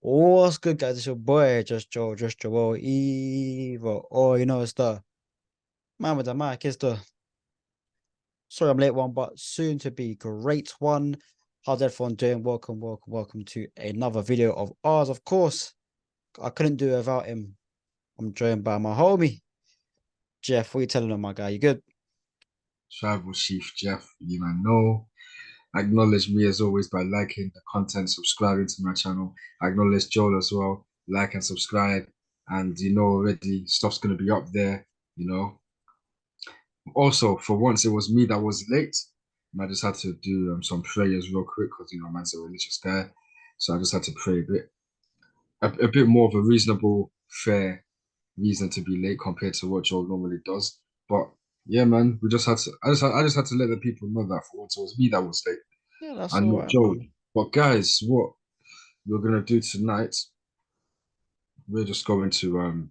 What's good, guys? It's your boy, just your boy, Evo. Oh, it's the man with the mic. It's the sorry, I'm late one, but soon to be great one. How's everyone doing? Welcome to another video of ours. Of course, I couldn't do it without him. I'm joined by my homie, Jeff. What are you telling him, my guy? You good? Tribal Chief Jeff, you man know. Acknowledge me as always by liking the content, subscribing to my channel. Acknowledge Joel as well. Like and subscribe. And you know already, stuff's gonna be up there, you know. Also, for once, it was me that was late. I just had to do some prayers real quick because man's a religious guy. So I just had to pray a bit more of a reasonable, fair reason to be late compared to what Joel normally does. But yeah, man, we just had to. I just had to let the people know that for once it was me that was late Yeah, that's and all not right, Joel. man. But guys, what we're gonna do tonight? We're just going to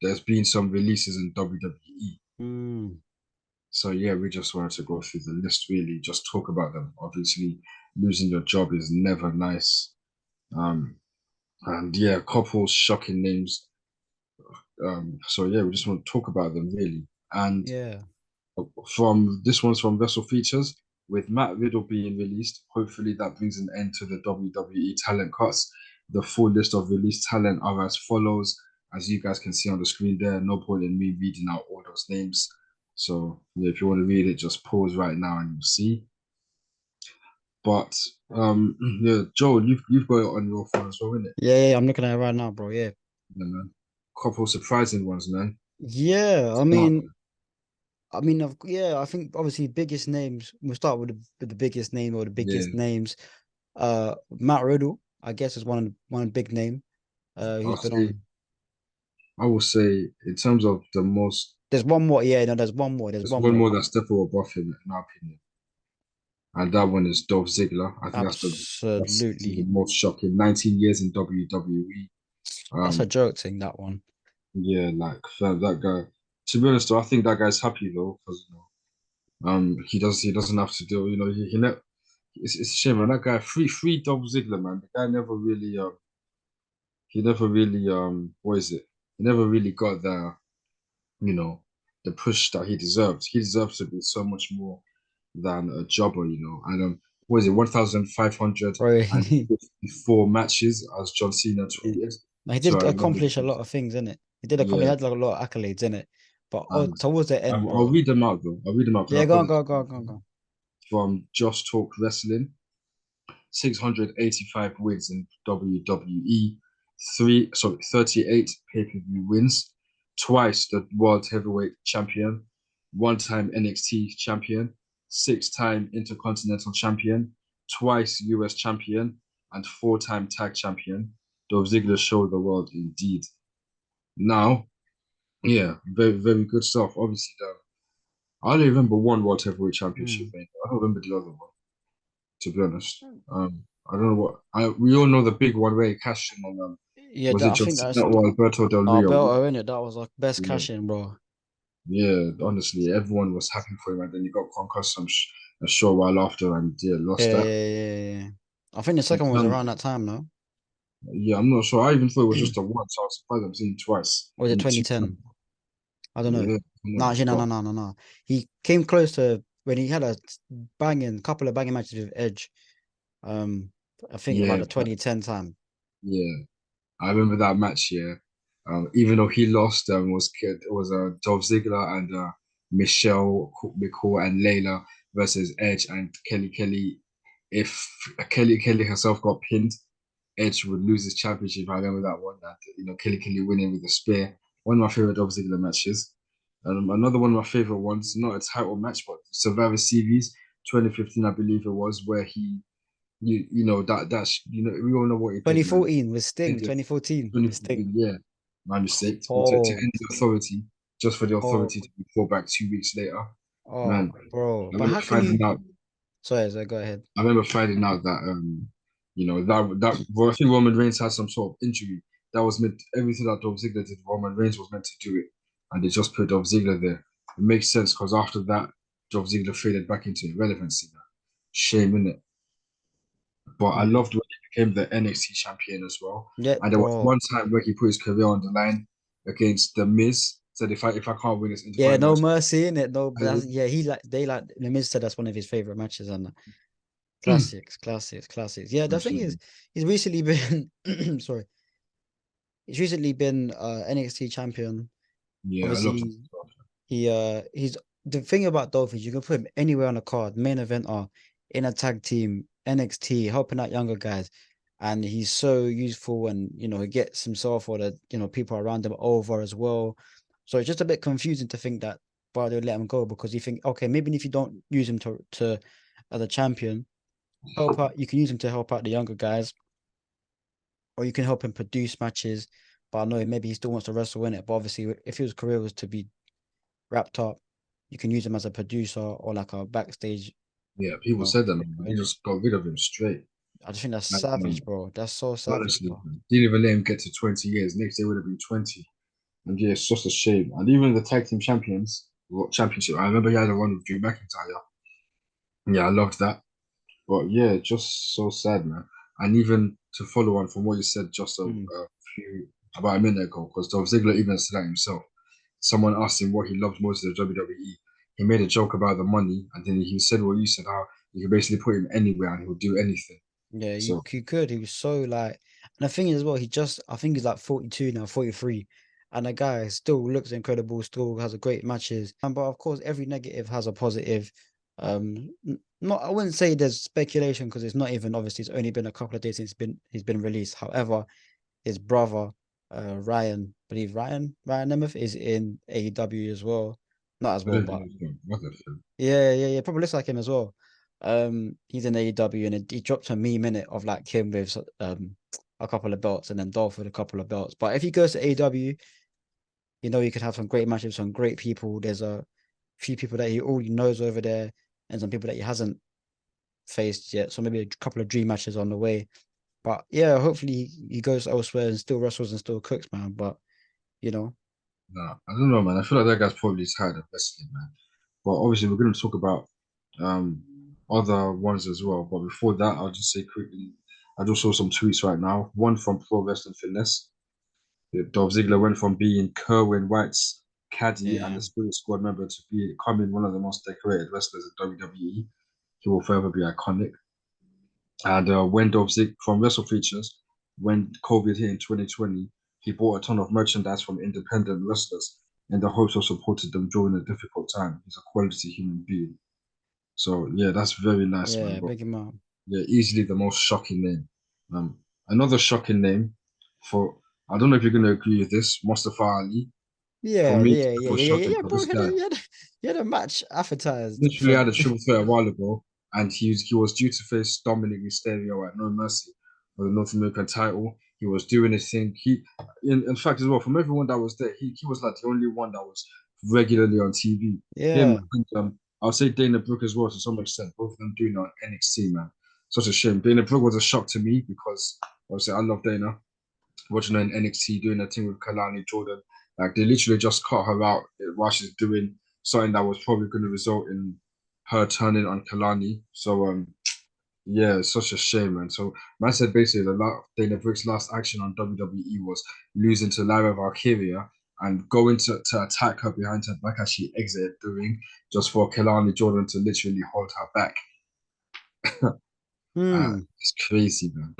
there's been some releases in WWE. Mm, So yeah, we just wanted to go through the list, really, just talk about them. Obviously, losing your job is never nice. Um, and yeah, a couple shocking names. So yeah, we just want to talk about them really. And yeah, from this one's from Vessel Features, with Matt Riddle being released. Hopefully that brings an end to the WWE talent cuts. The full list of released talent are as follows, as you guys can see on the screen there. No point in me reading out all those names. So yeah, if you want to read it, just pause right now and you'll see. But yeah, Joel, you've got it on your phone as well, innit? yeah. I'm looking at it right now, bro. Yeah, Yeah, man. Couple surprising ones, man. yeah. I Start. mean, yeah, I think obviously biggest names. We'll start with the biggest name or the Yeah, biggest names. Matt Riddle, I guess, is one big name. I'll He's been say on. I will say in terms of the most. There's one more. Yeah, no, there's one more. There's There's one one more. more that's definitely above him, in my opinion, and that one is Dolph Ziggler. I think that's the Absolutely, most shocking. 19 years in WWE. that's a Um, joke thing. That one. yeah, like fam, that guy. To be honest, though, I think that guy's happy though, because he doesn't have to do. He never. It's a shame, man. That guy, free Dolph Ziggler, man. The guy never really he never really what is it? He never really got you know the push that he deserves. He deserves to be so much more than a jobber. And what is it, 1,554 matches as John Cena Yeah. tweeted He to did our beloved accomplish a lot of things, in it. He did accomplish. He yeah. had like a lot of accolades in it. But And towards the end, I'll bro. read them out though. I'll read them out because Yeah, I've go got on, it go on, go on, go on, go on. from Just Talk Wrestling. 685 wins in WWE, 38 pay-per-view wins, twice the World Heavyweight Champion, one-time NXT Champion, six-time Intercontinental Champion, twice US Champion, and four-time Tag Champion. Dolph Ziggler showed the world indeed. Now, yeah, very, very good stuff. Obviously, I only remember one World Heavyweight Championship, Mm. mate. I don't remember the other one, to be honest. I don't know we all know the big one where he cashed in on Yeah, was it I John think that's Cena or Alberto Del Rio? Alberto in it. That was like best Yeah, cash in, bro. yeah. Honestly, everyone was happy for him, and then he got concussed a short while after, and yeah, lost Yeah, that. yeah, yeah, yeah. I think the In second one was terms, around that time, no? yeah, I'm not sure. I even thought it was just a one, so I was surprised I'm seeing it twice Or was it in two. 2010? I don't know. Yeah, No, actually, no, but no, no, no, no. He came close to when he had a couple of banging matches with Edge. Um, I think about yeah, the 2010 time. yeah. I remember that match. Yeah, even though he lost, it was Dolph Ziggler and Michelle McCall and Layla versus Edge and Kelly Kelly. If Kelly Kelly herself got pinned, Edge would lose his championship. I remember that one. That Kelly Kelly winning with a spear. One of my favorite Dolph Ziggler matches. Another one of my favorite ones, not a title match, but Survivor Series 2015, I believe it was, where that's we all know what he did, man. 2014 with Sting. Ended 2014 with Sting. 2014, yeah, my mistake. But to Oh, end the authority, just for the oh, authority to be brought back 2 weeks later, oh, man. bro. I But remember how can finding you? out. Sorry, go ahead. I remember finding out that well, I think Roman Reigns had some sort of injury that was meant everything that Dolph Ziggler did. Roman Reigns was meant to do it, and they just put Dolph Ziggler there. It makes sense because after that, Dolph Ziggler faded back into irrelevancy. Now. Shame in it. But I Mm. loved when he became the NXT champion as well. Yeah, And there was bro. one time where he put his career on the line against the Miz. Said if I can't win this Yeah, Intercontinental no match, mercy in it. No, but I, yeah, he like they like the Miz said that's one of his favorite matches and classics, classics, classics. Yeah, the thing is, absolutely. he's recently been sorry, he's recently been NXT champion. Yeah, I loved him. Obviously, he's the thing about Dolph is you can put him anywhere on the card, main eventer, in a tag team, NXT, helping out younger guys, and he's so useful and he gets himself or the people around him over as well. So it's just a bit confusing to think that Bardo let him go because you think, okay, maybe if you don't use him to as a champion, help out, you can use him to help out the younger guys, or you can help him produce matches. But I know maybe he still wants to wrestle in it. But obviously, if his career was to be wrapped up, you can use him as a producer or like a backstage, Yeah, people said that, man, but they in it. just got rid of him straight. I just think that's Like, savage, bro. That's so savage, honestly, bro. man, didn't even let him get to 20 years. Next year would have been 20. And yeah, it's just a shame. And even the tag team champions, well, championship, I remember he had a run with Drew McIntyre. Yeah, I loved that. But yeah, just so sad, man. And even to follow on from what you said just Mm. a few about a minute ago, because Dolph Ziggler even said that himself. Someone asked him what he loved most of the WWE. He made a joke about the money, and then he said what you said, how you can basically put him anywhere and he'll do anything. Yeah, So you could. He was so like, and the thing is, as well, I think he's like 42 now, 43, and the guy still looks incredible, still has a great matches. And but of course, every negative has a positive. Not I wouldn't say there's speculation because it's not even obviously it's only been a couple of days since he's been released. However, his brother, Ryan, I believe Ryan Nemeth is in AEW as well. Not as I well, don't think but he's going what the fuck. yeah. Probably looks like him as well. He's in AEW and he dropped a meme in it of like him with a couple of belts and then Dolph with a couple of belts. But if he goes to AEW, he could have some great matches, some great people. There's a few people that he already knows over there and some people that he hasn't faced yet. So maybe a couple of dream matches on the way. But yeah, hopefully he goes elsewhere and still wrestles and still cooks, man. But you know, Nah, I don't know, man. I feel like that guy's probably tired of wrestling, man. But obviously, we're going to talk about um other ones as well. But before that, I'll just say quickly, I just saw some tweets right now. One from Pro Wrestling Fitness. Dolph Ziggler went from being Kerwin White's caddy and yeah, the Spirit Squad member to becoming one of the most decorated wrestlers in WWE. He will forever be iconic. And when Dolph Ziggler from Wrestle Features, when COVID hit in 2020, he bought a ton of merchandise from independent wrestlers in the hopes of supporting them during a difficult time. He's a quality human being. So yeah, that's very nice, man. yeah, But big him up. yeah, easily the most shocking name. Another shocking name for I don't know if you're gonna agree with this, Mustafa Ali. For Yeah, me, yeah, it yeah, was yeah, yeah, shocking yeah, because bro. this guy He had a match advertised literally for. had a triple threat a while ago, and he was due to face Dominic Mysterio at No Mercy for the North American title. He was doing his thing. In fact, as well, from everyone that was there, he was like the only one that was regularly on TV. Him Yeah. and I'll say Dana Brooke as well to some extent. Both of them doing it on NXT, man. Such a shame. Dana Brooke was a shock to me because obviously I love Dana. Watching her in NXT doing a thing with Kalani Jordan, like they literally just cut her out while she's doing something that was probably going to result in her turning on Kalani. So yeah, it's such a shame, man. So man said basically Dana Brooke's last action on WWE was losing to Lyra Valkyria and going to attack her behind her back as she exited the ring just for Kalani Jordan to literally hold her back. Hmm. It's crazy, man.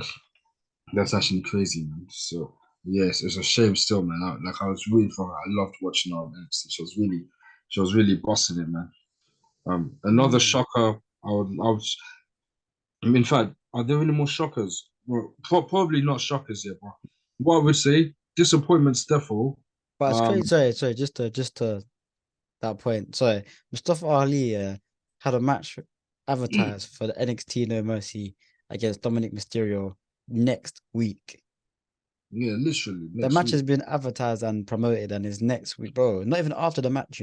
That's actually crazy, man. So yes, it's a shame still, man. I was rooting for her. I loved watching her on NXT. She was really bossing it, man. Another Hmm. shocker. In fact, are there any more shockers? Well, probably not shockers yet, but what I would say, disappointment, Steffel. But it's Um, crazy. Sorry. Just to that point. Sorry, Mustafa Ali had a match advertised for the NXT No Mercy against Dominic Mysterio next week. yeah, literally The next match week. has been advertised and promoted and is next week, bro. Not even after the match.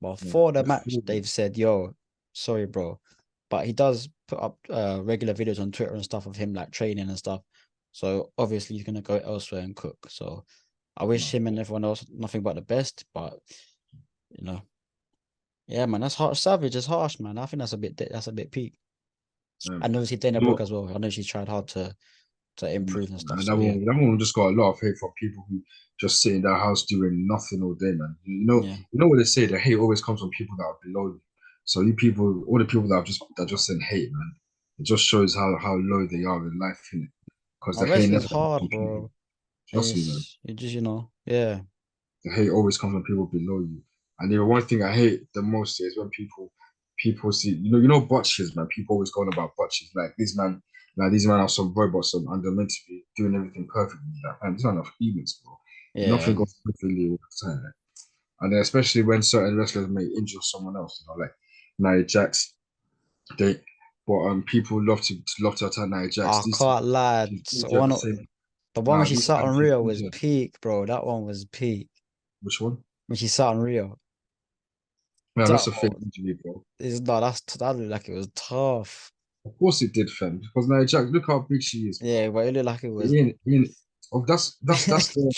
But Yeah, for the match, before they've said, "Yo, sorry, bro." But he does put up regular videos on Twitter and stuff of him like training and stuff. So obviously he's gonna go elsewhere and cook. So I wish no, him and everyone else nothing but the best. But you know, yeah, man, that's harsh. Savage is harsh, man. I think that's a bit peak. And obviously Dana You know Brooke what? as well. I know she's tried hard to improve and stuff. And So yeah, that one just got a lot of hate from people who just sit in their house doing nothing all day, man. yeah. You know what they say, the hate always comes from people that are below you. So you people, all the people that just send hate, man, it just shows how low they are in life, innit? Because Our the hate wrestling's never comes hard, from people. bro. Trust me, man. It just yeah. The hate always comes from people below you. And the one thing I hate the most is when people see botches, man. People always going about botches. Like these man are some robots and they're meant to be doing everything perfectly. Like, man, these are not humans, bro. Yeah. Nothing goes perfectly all the time. Like. And then especially when certain wrestlers may injure someone else, like Nia Jax, they but people love to attack Nia Jax. I These can't lie. she's So injured the same. the one when Nah, she these sat times on she's Rio was injured. peak, bro. That one was peak. Which one? When she sat on Rio. Man, That that's a fake one injury, bro. is no, that looked like it was tough. Of course it did, fam. Because Nia Jax, look how big she is, bro. Yeah, but it looked like it was. Ian, oh, that's the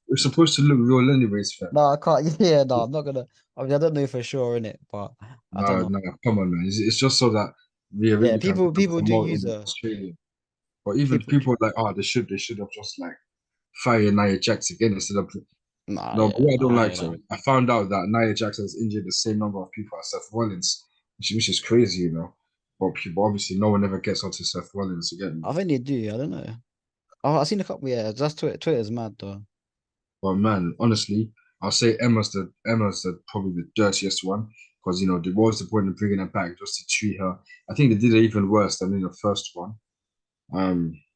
it's supposed to look real anyways, fam. No, I can't. Yeah, no, I'm not gonna. I mean, I don't know for sure in it, but I don't No, know. no, come on, man. It's just so that Rhea Yeah, Ripley can people do promote use in a Australia. But even people. people are like, oh, they should have just like fired Nia Jax again instead of Nah, no. But yeah, what I nah, don't I like, hear that. sorry, I found out that Nia Jax has injured the same number of people as Seth Rollins, which is crazy, you know. But people obviously no one ever gets onto Seth Rollins again. I think they do. I don't know. Oh, I've seen a couple. Yeah, that's Twitter. Twitter's mad though. But man, honestly, I'll say Emma's the probably the dirtiest one because what was the point of bringing her back just to treat her? I think they did it even worse than in the first one.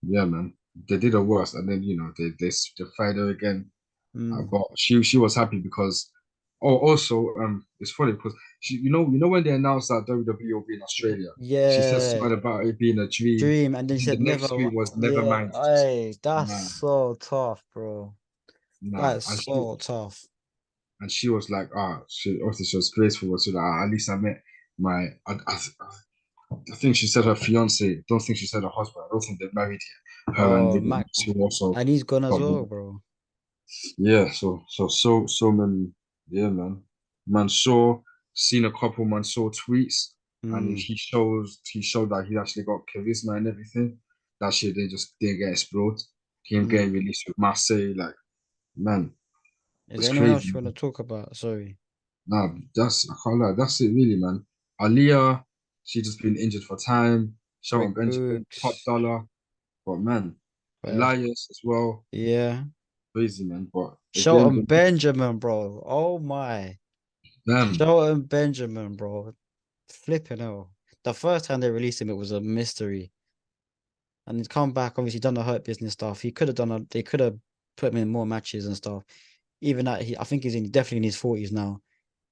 Yeah, man, they did it worse, and then they fired her again. Mm. But she was happy because also it's funny because she when they announced that WWE will be in Australia, she said Yeah, something about it being a dream, dream, and then and she then said the never. next tweet was never Yeah, mind. hey, that's Nah, so tough, bro. nah, That's so tough. and she was like, she obviously she was grateful. So that at least I met my, I think she said her fiance. Don't think she said her husband. I don't think they're married yet. Her and Oh, Ricky, Mac, she also and he's gone as got well, married. bro. Yeah. So many. Yeah, man. Mansoor seen a couple Mansoor tweets, and Mm. he showed that he actually got charisma and everything. That shit they just didn't get explored. Him Mm. getting released with Marseille, like man, Is it's there anyone else crazy. you want to talk about? Sorry, Nah, I can't lie. That's it, really, man. Aliyah, she just been injured for time. Shelton Rick Benjamin, top Boogs. dollar, but man, What else? Elias as well, Yeah, crazy man. But again, Shelton Benjamin, bro. Oh my, damn, Shelton Benjamin, bro. Flipping hell. The first time they released him, it was a mystery. And he's come back, obviously done the hurt business stuff. He could have they could have put him in more matches and stuff. Even that I think he's definitely in his 40s now.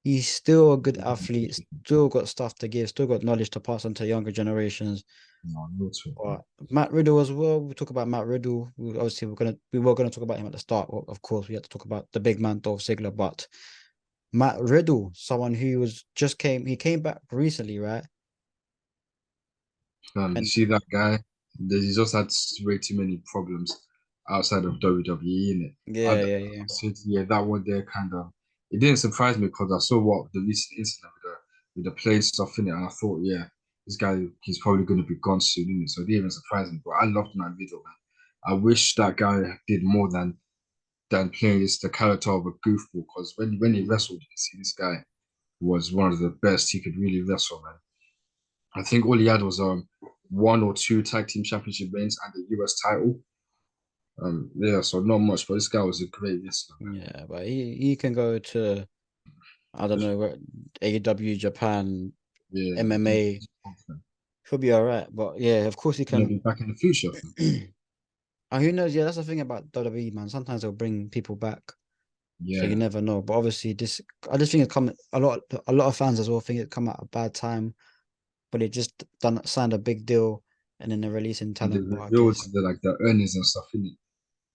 He's still a good athlete, still got stuff to give, still got knowledge to pass on to younger generations. no, no talk, man. But Matt Riddle as well. We talk about Matt Riddle. We were gonna talk about him at the start. Well, of course, we had to talk about the big man Dolph Ziggler, but Matt Riddle, someone who he came back recently, right? You And see that guy? He's just had way too many problems outside of WWE, innit? yeah, I yeah, yeah. said, yeah, that one there kind of it didn't surprise me because I saw what the recent incident with the plane stuff in it, and I thought, yeah, this guy he's probably going to be gone soon, innit? So it didn't even surprise me. But I loved that video, man. I wish that guy did more than playing the character of a goofball because when he wrestled, you see this guy was one of the best he could really wrestle, man. I think all he had was one or two tag team championship reigns and the US title. Yeah, so not much, but this guy was a great wrestler, Yeah, but he can go to I don't know where AEW Japan man. Yeah, MMA. He'll be all right. But yeah, of course he gonna can. be back in the future. Fam. And who knows? Yeah, that's the thing about WWE, man. Sometimes they'll bring people back, so you Yeah, never know. But obviously, I just think it's come a lot of fans as well think it come at a bad time, but it just done signed a big deal and then they're releasing and they talent. But I revealed guess the earnings and stuff. In it,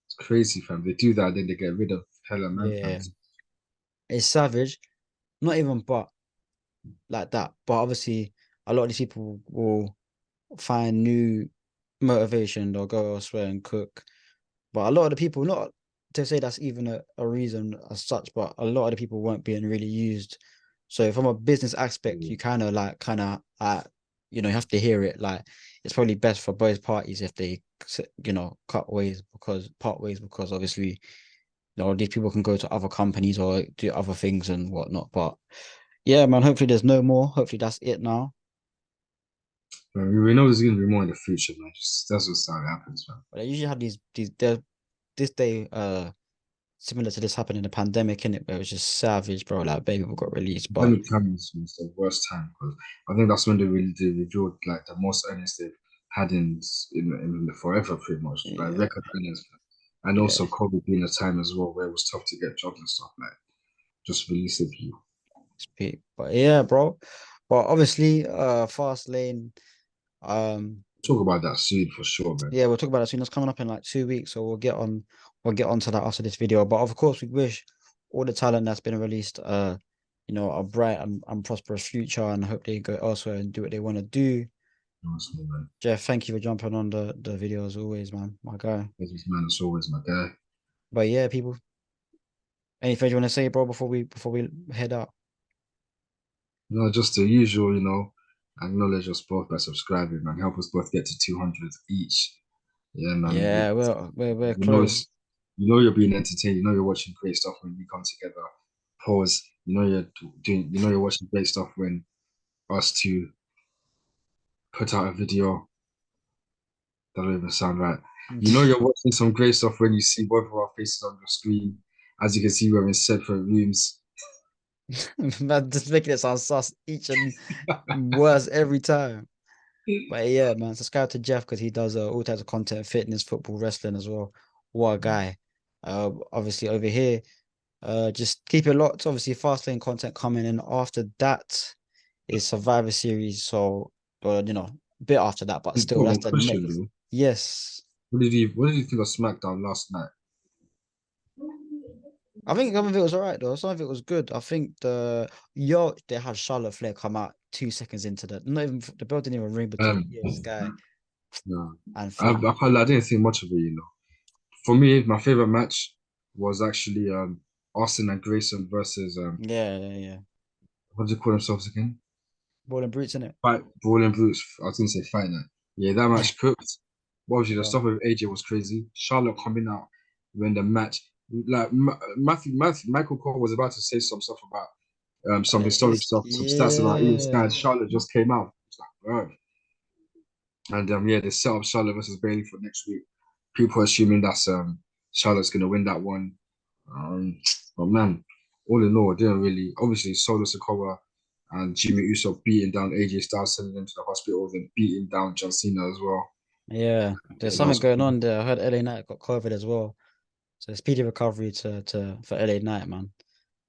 it's crazy, fam. They do that, then they get rid of hella man yeah, fans. it's savage. Not even but like that. But obviously, a lot of these people will find new motivation. They'll go elsewhere and cook. But a lot of the people, not to say that's even a reason as such, but a lot of the people weren't being really used. So from a business aspect, Yeah, you kind of you have to hear it. Like it's probably best for both parties if they part ways because obviously these people can go to other companies or do other things and whatnot. But yeah, man, hopefully there's no more. Hopefully that's it now. But we know there's gonna be more in the future, man. Just that's just how it happens, man. But they usually have this day similar to this happened in the pandemic, in it, where it was just savage, bro. Like baby people got released. But Pandemic time was the worst time because I think that's when they revealed like the most earnings they've had in forever, pretty much, like yeah, record earnings. And yeah, also COVID being a time as well where it was tough to get jobs and stuff, like just releasing people. it's peak. But yeah, bro. But obviously, fast lane. Talk about that soon for sure, man. Yeah, we'll talk about that soon. That's coming up in like 2 weeks, so we'll get on to that after this video. But of course, we wish all the talent that's been released, a bright and prosperous future, and hope they go elsewhere and do what they want to do. Honestly, man. Jeff, thank you for jumping on the video as always, man, my guy. Business man is always my guy. But yeah, people, anything you want to say, bro, before we head out? Just the usual, acknowledge us both by subscribing, man. Help us both get to 200 each. Yeah, man. Yeah, we're You know close. it's you're being entertained. You know you're watching great stuff when we come together. Pause. You're watching great stuff when us two put out a video. That don't even sound right. You know you're watching some great stuff when you see both of our faces on your screen. As you can see, we're in separate rooms. Man, just making it sound sus each and worse every time. But yeah, man, subscribe to Jeff because he does all types of content, fitness, football, wrestling as well. What a guy. Obviously over here, just keep it locked. Obviously, fast lane content coming in. After that is Survivor Series. So, a bit after that, but still, that's One the question next. though. Yes. What did you think of SmackDown last night? I think some of it was all right though. Some of it was good. I think they had Charlotte Flair come out 2 seconds into not even the belt didn't even ring between Um, Sky no, and I, Finn. I, can't lie, I didn't think much of it. For me, my favorite match was actually Austin and Grayson versus Yeah, yeah, yeah. what do you call themselves again? Ball and brutes in it. Fight Brawling Brutes. I was gonna say Fight Night. Yeah, that match cooked. But obviously, the Yeah. stuff with AJ was crazy. Charlotte coming out when the match, like Michael Cole was about to say some stuff about some historic stuff, some stats about Ian Sky. Yeah. Charlotte just came out. It's like, bro. And yeah, they set up Charlotte versus Bailey for next week. People assuming that's Charlotte's gonna win that one. Um, but man, all in all, it didn't really. Obviously, Solo Sikoa and Jimmy Uso beating down AJ Styles, sending them to the hospital, then beating down John Cena as well. Yeah. There's Yeah, that something was going cool. on there. I heard LA Knight got COVID as well. So speedy recovery to for LA Knight, man.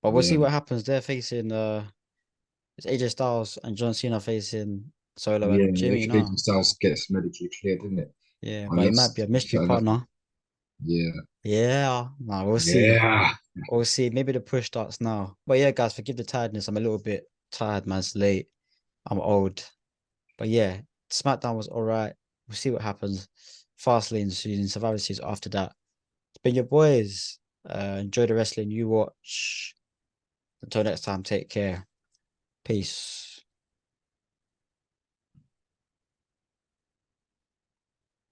But we'll see Yeah, what happens. They're facing it's AJ Styles and John Cena facing Solo yeah. and Jimmy If AJ now. Styles gets medically cleared, didn't it? Yeah, but he might Unless be a mystery something else. partner. Yeah, Yeah. Nah, we'll see. yeah. We'll see. Maybe the push starts now. But yeah, guys, forgive the tiredness. I'm a little bit tired, man. It's late. I'm old. But yeah, SmackDown was all right. We'll see what happens. Fastlane soon, Survivor Series after that. It's been your boys. Enjoy the wrestling you watch. Until next time, take care. Peace.